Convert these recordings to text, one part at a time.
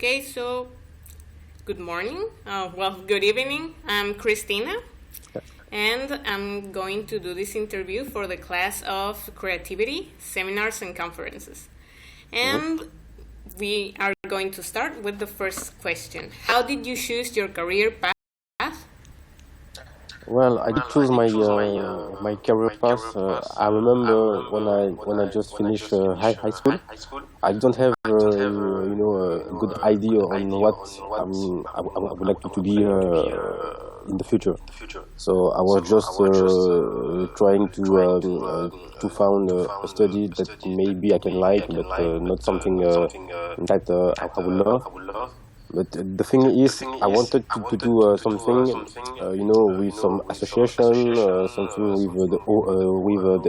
Okay, so good morning. Good evening. I'm Christina, and I'm going to do this interview for the class of Creativity, Seminars, and Conferences. And we are going to start with the first question. How did you choose your career path? Well, I did choose my career path. I remember when I just finished high school. I don't have a good idea on what I would like to be in the future. So I was just trying to found a study that maybe I can like, but not something that I would love. But the thing is, I wanted to do something, with some association, something with the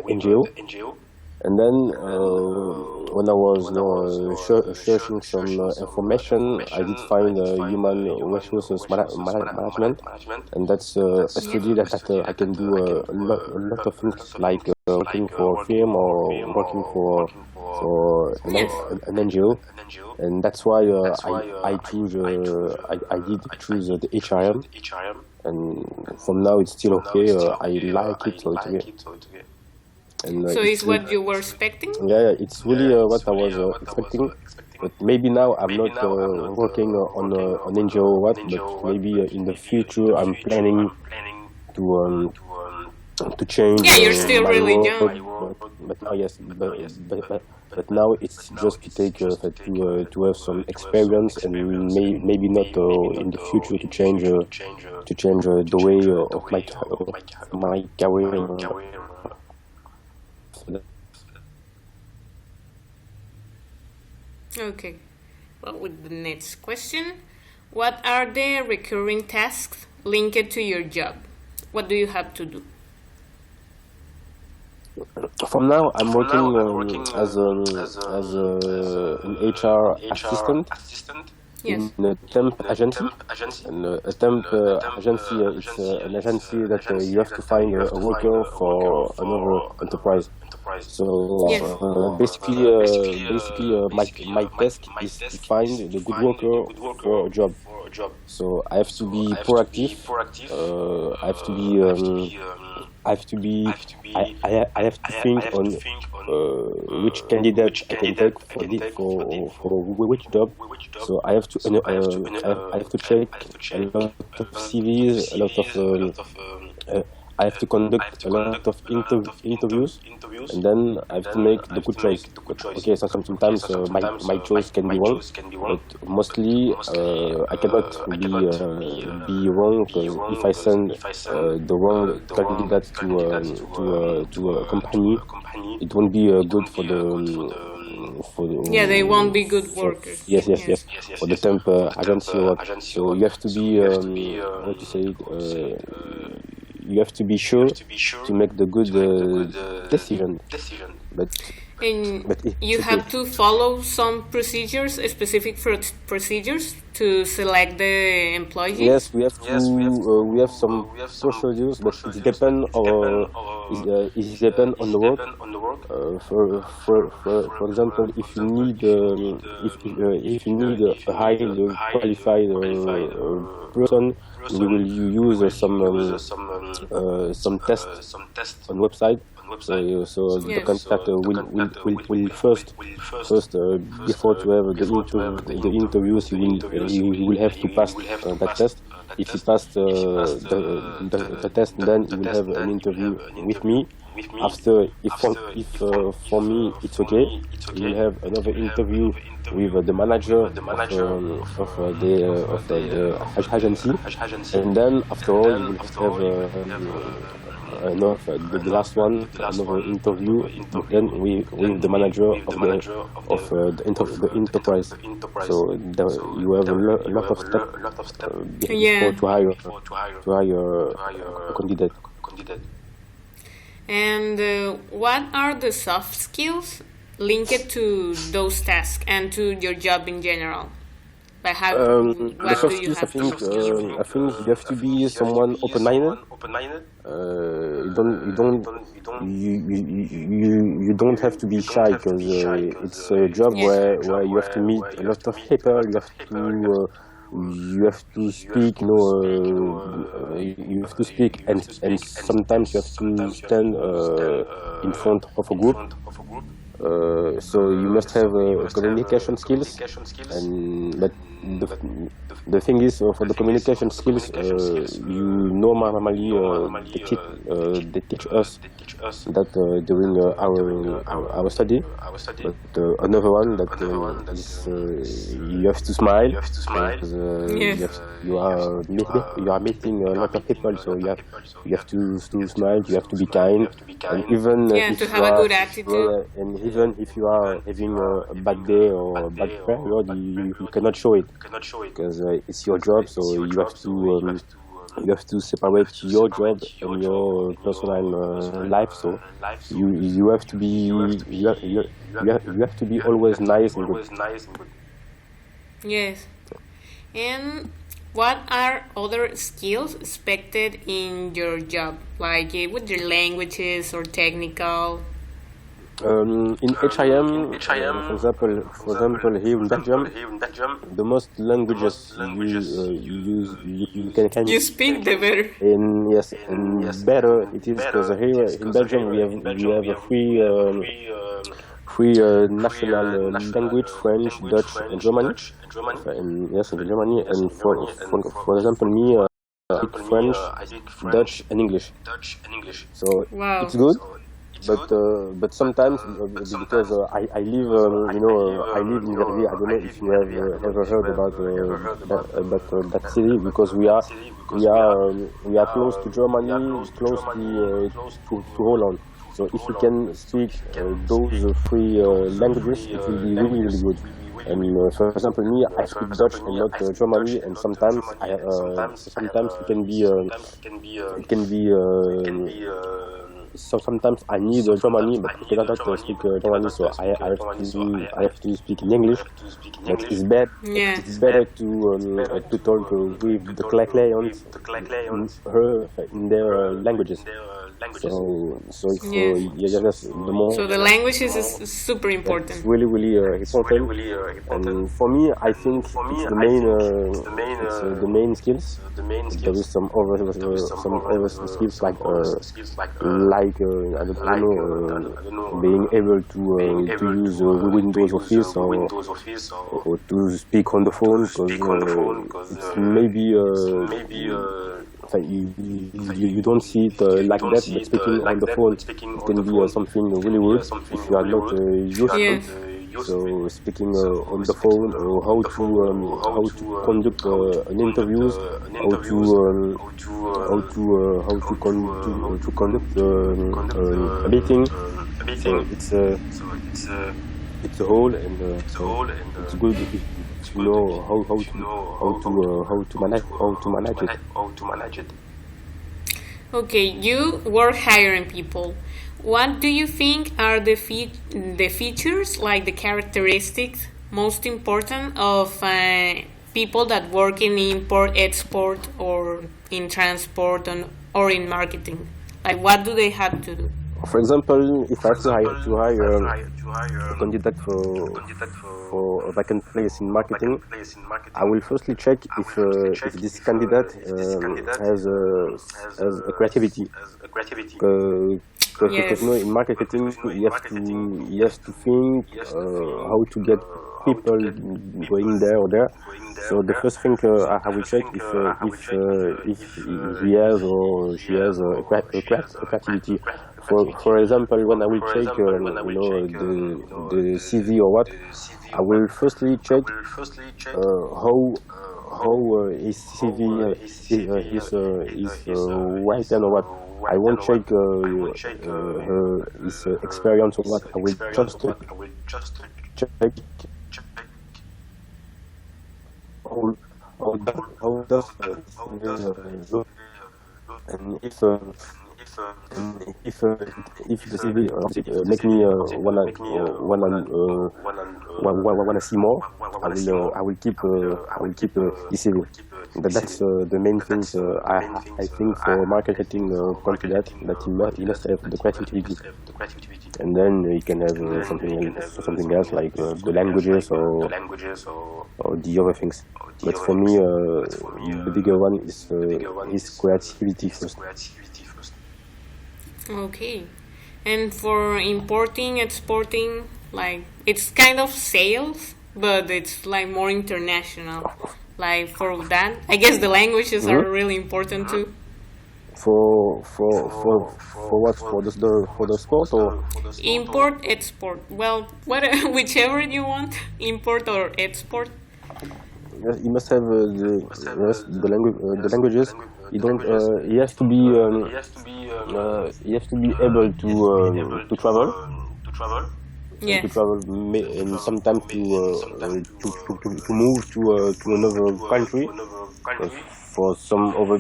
NGO. And then when I was searching some information, I did find human resources management, and that's a study that I can do a lot of things like working for a firm or working for an NGO, and that's why I did choose the HRM, and from now it's still okay. I like it, so it's okay. And so it's what you were expecting? Yeah, it's really what I was expecting. But maybe now I'm not working on an NGO or what, but maybe in the future I'm planning to change. Yeah, you're still really young. But now, yes, but now it's just to take to have some experience, and maybe not in the future to change the way of my career. Okay. Well, with the next question, what are the recurring tasks linked to your job? What do you have to do? From now, I'm working as an HR assistant. Yes. In a temp agency. And a temp agency, it's an agency that you have to find a worker for another enterprise. So basically, my task is to find the good worker for a job. So I have to be proactive. I have to be. I have to think on which candidate I can take for which job. So I have to I have to check a lot of CVs, a lot of. I have to conduct a lot of interviews, and then I have to make the good choice. Okay, so sometimes my choice can be wrong, but mostly I cannot be wrong, because if I send the wrong candidate to a company, it won't be good for they won't be good workers. Yes. For the temp agency work. So you have to be how to say it. You have to be sure to make the good decision. But you have to follow some procedures, specific procedures to select the employees. Yes, we have some procedures, but it depends on the work. For example, if you need a highly qualified person, we will use some tests on website. So the contractor will first before to have the interviews, he will have to pass that test. If he passed the test, then he will have an interview with me. After, if for me it's okay, we will have another interview with the manager of the agency, and then after all you will have the last one, another interview, then with the manager of the enterprise. So you have a lot of steps before to hire a candidate. And what are the soft skills linked to those tasks and to your job in general? Like how, The what do soft you skills, have to? I think you have to be someone open-minded. You don't have to be shy because it's a job Yes. where you have to meet a lot of people. You have to speak. You have to speak, and sometimes you have to stand in front of a group. So you must have communication skills, and but the, the thing is for the communication skills, normally they teach us that during our study. But another one that is you have to smile because Yes. you are meeting a lot of people, so you have to smile, you have to be kind, and even Yeah, if to you have a are good attitude. and even if you are having a bad day or a bad period, you cannot show it because it's your job. So you have to separate your job and your personal life. So you have to be you have to be always nice and good. Yes. And what are other skills expected in your job, like with your languages or technical? In HIM, for example, here in Belgium, the most languages you can You use. speak the better. And yes, and better it is because here in Belgium we have a free national language: French, Dutch, and Germany. And yes, in Germany, and for example, me, I speak French, Dutch, and English. So Wow. it's good. But sometimes because I live I live in Verviers. I don't know if you have ever heard about that city, because we are close to Germany, close to Holland. So if you can speak those three languages, it will be really good. And for example, me, I speak Dutch and not Germany, and sometimes so sometimes I need Germany, but I cannot speak Germany, so I have to speak in English. But Yeah. it's better to talk with the clients in their languages. So it's Yes. that's the more. So the languages is super It's important. really important. And for me, I think it's the main skills. There is some other skills like I don't know, being able to use Windows Office, or to speak on the phone, because it's maybe you don't see it like that, but speaking on the phone can be something really weird if you are not used to it. Yes. So speaking on the phone, or how to conduct an interviews, how to conduct a meeting. So it's a whole, and so it's good to know how to manage it. Okay, you work hiring people. What do you think are the features, like the characteristics, most important of people that work in import, export, or in transport, or in marketing? Like, what do they have to do? For example, if I have to hire a candidate for a vacant place in marketing, I will firstly check if this candidate has a creativity. Because in marketing you have to think how to get people going there or there. So the first thing I will check if he has or she has a creativity. For example, when I will check the CV or what, I will firstly check how his CV is written or what. I won't check his experience or what. I will just check how does look, and if the CV make me wanna see more, I will keep the CV. That's the main things I think for marketing candidate, that he must have the creativity, and then he can have something else like the languages or the other things. But for me, the bigger one is creativity first. Okay. And for importing, exporting, like it's kind of sales, but it's like more international. Like for that, I guess the languages are really important too. For what, for the sport or Import, export. Well, what whichever you want, import or export. yes, you must have the languages. You don't. He has to be able to travel. Yeah. To travel and sometimes to move to another country. For some other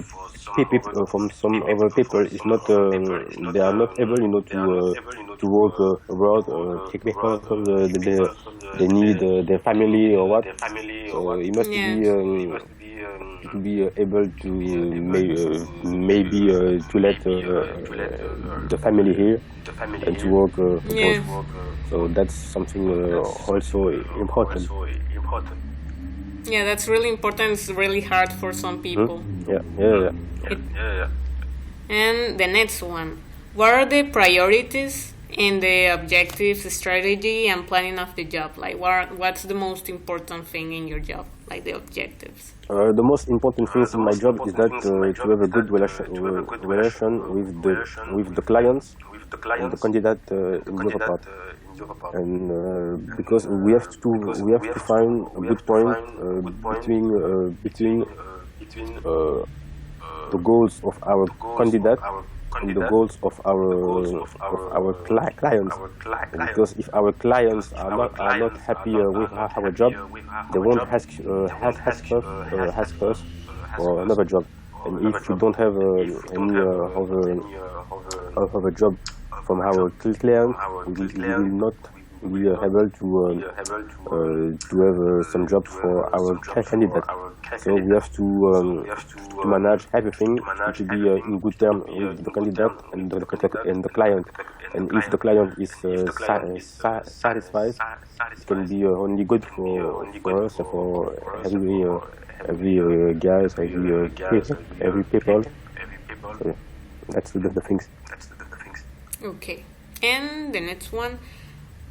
people, from some other people, it's not they are not able, to work abroad. Take because they need their family or what. So you must be able to maybe to let the family here and to work abroad. So that's something also important. Yeah, that's really important. It's really hard for some people. Yeah. And the next one. What are the priorities in the objectives, strategy, and planning of the job? Like, what's the most important thing in your job? Like the objectives. The most important things in my job is that to have a good relation with the clients and the candidate in the other part. And because we have to find a good point between the goals of our candidate and the goals of our clients. Because if our clients are not happy with our job, they won't ask us for another job. And if we don't have any other job from our client, we will not be able to have some jobs for our candidate. So we have to manage everything to be in good terms with the candidate and the client. And if the client is satisfied, it can be only good for us, for every guys, every people. So, yeah, that's the things. Okay. And the next one.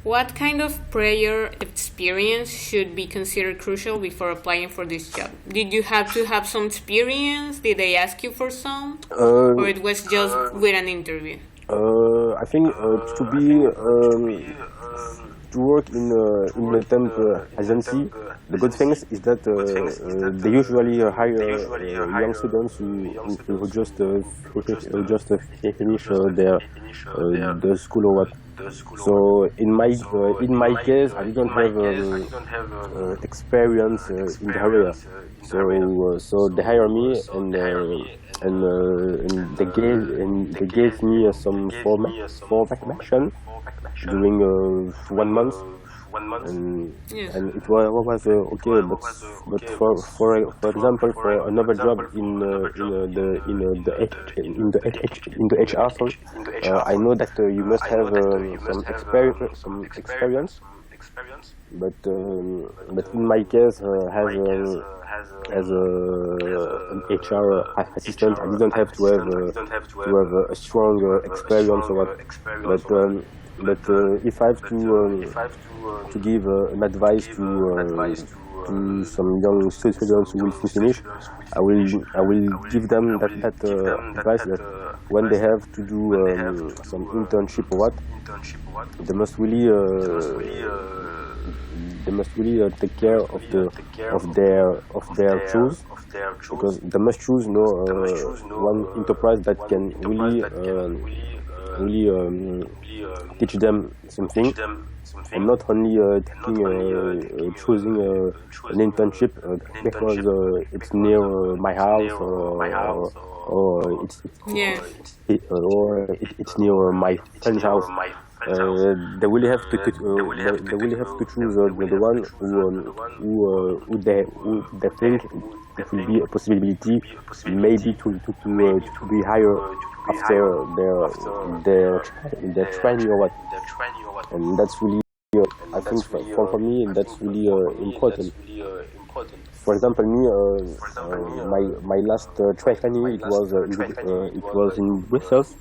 What kind of prior experience should be considered crucial before applying for this job? Did you have to have some experience? Did they ask you for some? Or it was just with an interview? I think to work in a temp agency, the good thing is that they usually hire young students who just finish the school or what. So in my case, I didn't have experience in the area. So they hire me and they gave me some formation during 1 month. And it was okay, but for example, for another job in the HR, sorry, I know that you must have some experience, but in my case, as an HR assistant, I didn't have to have a strong experience or what, but if I have to give an advice to some young students who will finish, I will give them that advice, that when they have to do some internship or what, they must really take care of their choose, because they must choose one enterprise that can really teach them something, and not only choosing an internship because it's near my house or Yes. it's near my friend's house. They really have to they really have to choose the one who they think it will be a possibility maybe to be higher after their training or what, and that's really I think for me that's really important. For example, me, my last training it was in Brussels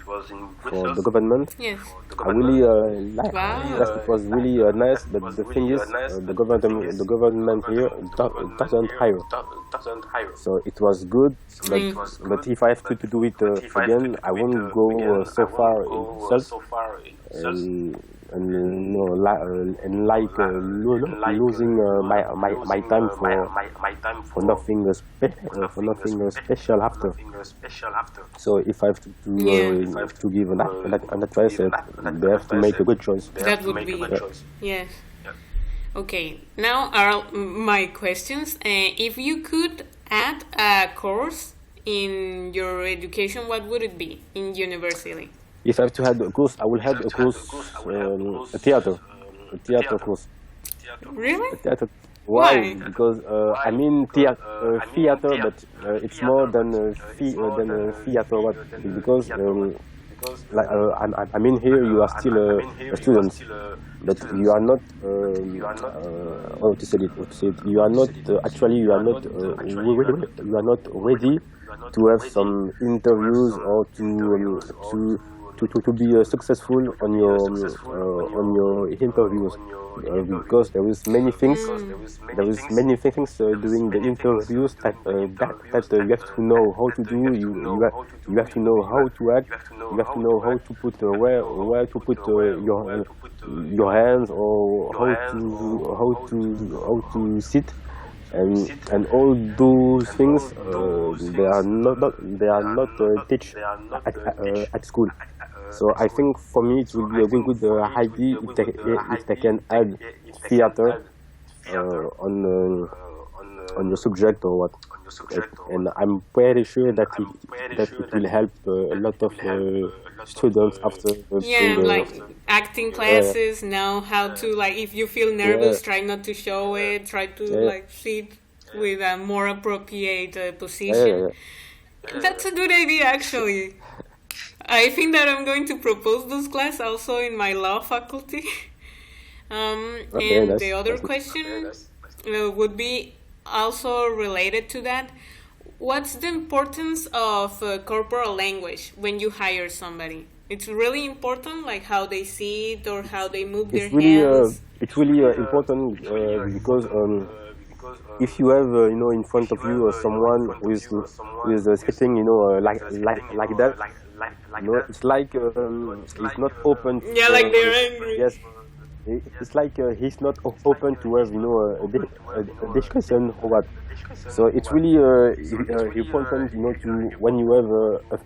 for the government. Yes. I really liked Wow. that. It was really nice, but the thing is, the government here doesn't hire. So it was good, but if I have to do it again, I won't go so far in Brussels and losing my time for nothing special after. So if I have to give an advice, they have to make a good choice. That would be. Yes. Okay. Now are my questions. If you could add a course in your education, what would it be in university? If I have to have a course, I will have a course, a theater course. Really? Theater. Why? Why? Because I mean theater, but it's more than theater. What? Because like I mean here you are still a student, but you are not. How to say it? You are not actually you are not ready to have some interviews or to be successful on your interviews because there is many things during the interviews that you have to know how to do. You have to know how to act. You have to know how to put where to put your hands or how to sit. And all those things they are not taught at school. So I think for me it will be a good idea if they can add theater on your subject or what. And I'm pretty sure that it will help a lot of students after. Yeah, like acting classes, know how to, like, if you feel nervous, try not to show it, try to like sit with a more appropriate position. That's a good idea, actually. I think that I'm going to propose those classes also in my law faculty. And the other question would be also related to that. What's the importance of corporal language when you hire somebody? It's really important, like how they see it or how they move their hands. It's really important because if you have in front of you someone who is sitting like that, it's like he's not open. Yeah, like they're angry. Yes. It's like he's not open to have a discussion or what. So it's really important to when you have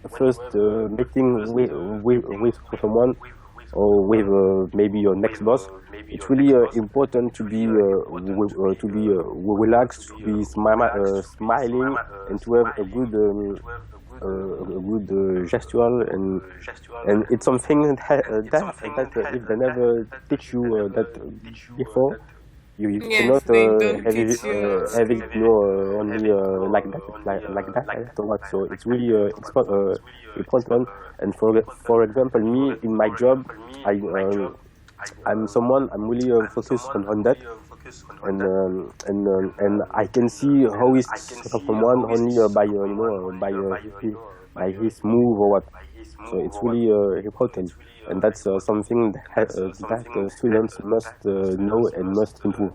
a first meeting with someone or with maybe your next boss. It's really important to be relaxed, to be smiling, and to have a good gestual, and it's something that if they never teach you that before, you cannot have it only like that or what. So it's really important. And for example, me in my job, I'm really focused on that. And I can see how is someone only by his move or what. So it's really important, and that's something that students must know and must improve.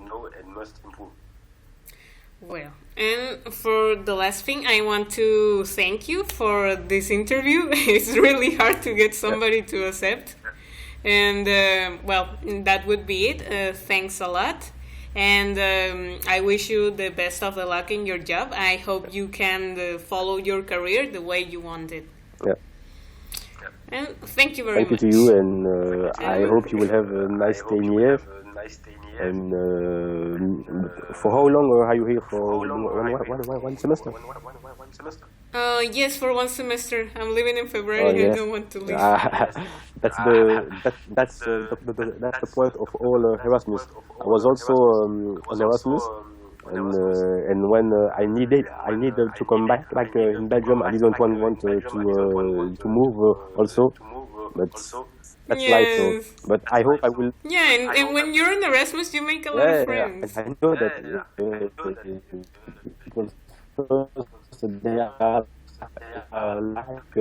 Well, and for the last thing, I want to thank you for this interview. It's really hard to get somebody to accept. And well, that would be it. Thanks a lot. And I wish you the best of the luck in your job. I hope you can follow your career the way you want it. Yeah. And thank you very Thank you much. to you, and I hope you will have a nice stay here. And for how long are you here? For one semester? Yes, for 1 semester. I'm leaving in Oh February. I yes. don't want to leave. That's the point of all Erasmus. I was also on Erasmus, and when I needed to come back in Belgium, I didn't want to move also, but that's life. So, Yes. but I hope I will. Yeah, and when you're in Erasmus, you make a lot of Yeah, friends. I know that because first they are like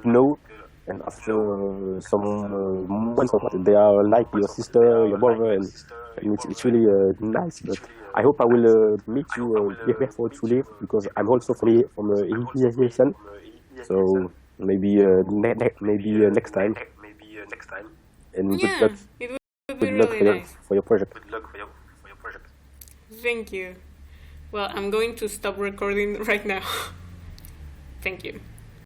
no, and after some months of they are like your sister, your brother, and it's really nice. But I hope I will meet you before to leave because I'm also from Haitian, so maybe maybe next time. And Yeah, it would be good luck really nice. for your project. Thank you. Well, I'm going to stop recording right now. Thank you.